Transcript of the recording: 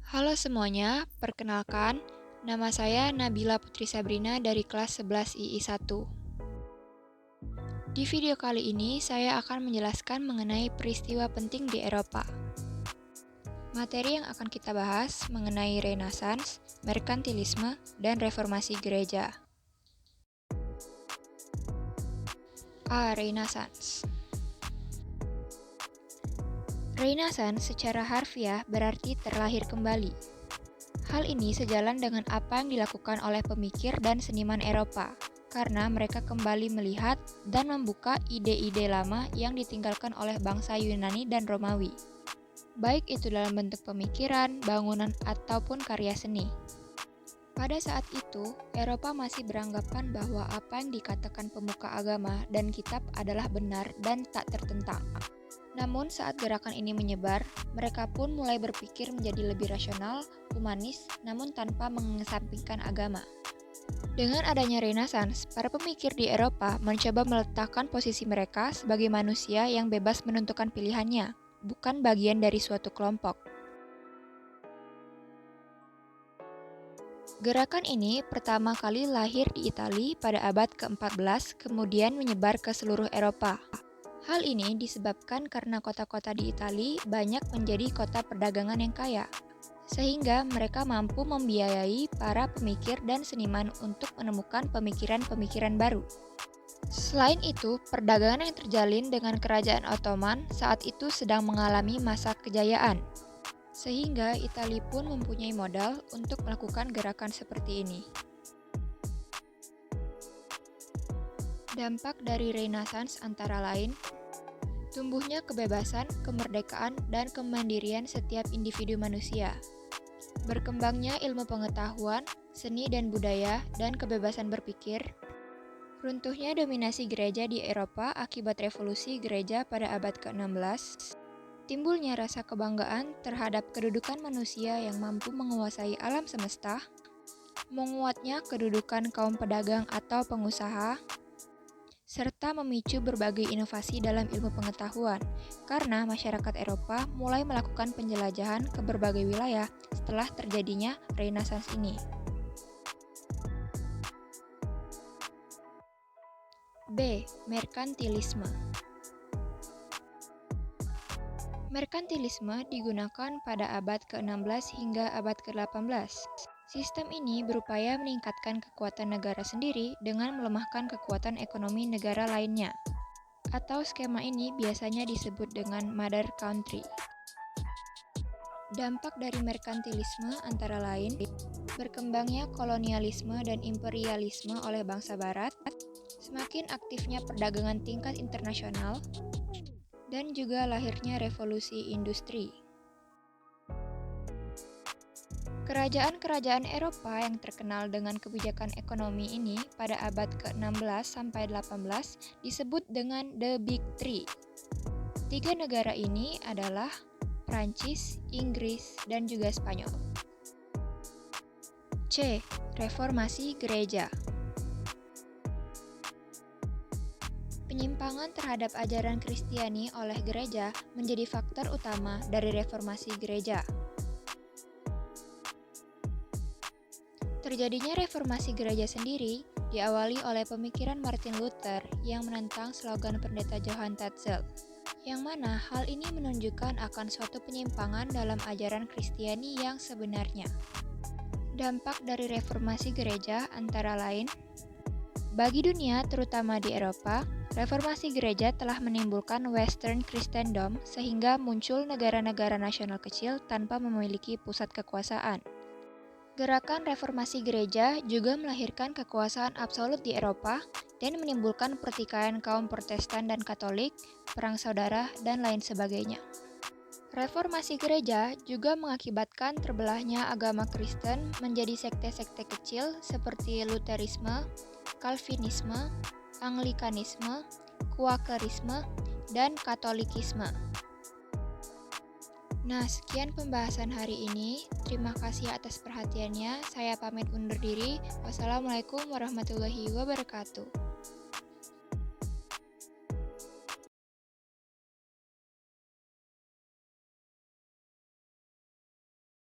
Halo semuanya, perkenalkan, nama saya Nabila Putri Sabrina dari kelas 11 II 1. Di video kali ini, saya akan menjelaskan mengenai peristiwa penting di Eropa. Materi yang akan kita bahas mengenai Renaissance, merkantilisme, dan reformasi gereja. Renaissance. Renaissance secara harfiah berarti terlahir kembali. Hal ini sejalan dengan apa yang dilakukan oleh pemikir dan seniman Eropa, karena mereka kembali melihat dan membuka ide-ide lama yang ditinggalkan oleh bangsa Yunani dan Romawi, baik itu dalam bentuk pemikiran, bangunan, ataupun karya seni. Pada saat itu, Eropa masih beranggapan bahwa apa yang dikatakan pemuka agama dan kitab adalah benar dan tak tertentang. Namun saat gerakan ini menyebar, mereka pun mulai berpikir menjadi lebih rasional, humanis, namun tanpa mengesampingkan agama. Dengan adanya Renaissance, para pemikir di Eropa mencoba meletakkan posisi mereka sebagai manusia yang bebas menentukan pilihannya, bukan bagian dari suatu kelompok. Gerakan ini pertama kali lahir di Italia pada abad ke-14, kemudian menyebar ke seluruh Eropa. Hal ini disebabkan karena kota-kota di Italia banyak menjadi kota perdagangan yang kaya, sehingga mereka mampu membiayai para pemikir dan seniman untuk menemukan pemikiran-pemikiran baru. Selain itu, perdagangan yang terjalin dengan kerajaan Ottoman saat itu sedang mengalami masa kejayaan, sehingga Italia pun mempunyai modal untuk melakukan gerakan seperti ini. Dampak dari Renaissance antara lain, tumbuhnya kebebasan, kemerdekaan, dan kemandirian setiap individu manusia. Berkembangnya ilmu pengetahuan, seni dan budaya, dan kebebasan berpikir. Runtuhnya dominasi gereja di Eropa akibat revolusi gereja pada abad ke-16. Timbulnya rasa kebanggaan terhadap kedudukan manusia yang mampu menguasai alam semesta. Menguatnya kedudukan kaum pedagang atau pengusaha, serta memicu berbagai inovasi dalam ilmu pengetahuan, karena masyarakat Eropa mulai melakukan penjelajahan ke berbagai wilayah setelah terjadinya Renaissance ini. B. Merkantilisme. Merkantilisme digunakan pada abad ke-16 hingga abad ke-18. Sistem ini berupaya meningkatkan kekuatan negara sendiri dengan melemahkan kekuatan ekonomi negara lainnya. Atau skema ini biasanya disebut dengan mother country. Dampak dari merkantilisme antara lain, berkembangnya kolonialisme dan imperialisme oleh bangsa barat, semakin aktifnya perdagangan tingkat internasional, dan juga lahirnya revolusi industri. Kerajaan-kerajaan Eropa yang terkenal dengan kebijakan ekonomi ini pada abad ke-16 sampai 18 disebut dengan The Big Three. Tiga negara ini adalah Prancis, Inggris, dan juga Spanyol. C. Reformasi gereja. Penyimpangan terhadap ajaran Kristiani oleh gereja menjadi faktor utama dari reformasi gereja. Terjadinya reformasi gereja sendiri diawali oleh pemikiran Martin Luther yang menentang slogan pendeta Johann Tetzel, yang mana hal ini menunjukkan akan suatu penyimpangan dalam ajaran Kristiani yang sebenarnya. Dampak dari reformasi gereja antara lain, bagi dunia terutama di Eropa, reformasi gereja telah menimbulkan Western Christendom sehingga muncul negara-negara nasional kecil tanpa memiliki pusat kekuasaan. Gerakan reformasi gereja juga melahirkan kekuasaan absolut di Eropa dan menimbulkan pertikaian kaum Protestan dan Katolik, perang saudara, dan lain sebagainya. Reformasi gereja juga mengakibatkan terbelahnya agama Kristen menjadi sekte-sekte kecil seperti Lutherisme, Calvinisme, Anglikanisme, Quakerisme, dan Katolikisme. Nah, sekian pembahasan hari ini. Terima kasih atas perhatiannya. Saya pamit undur diri. Wassalamualaikum warahmatullahi wabarakatuh.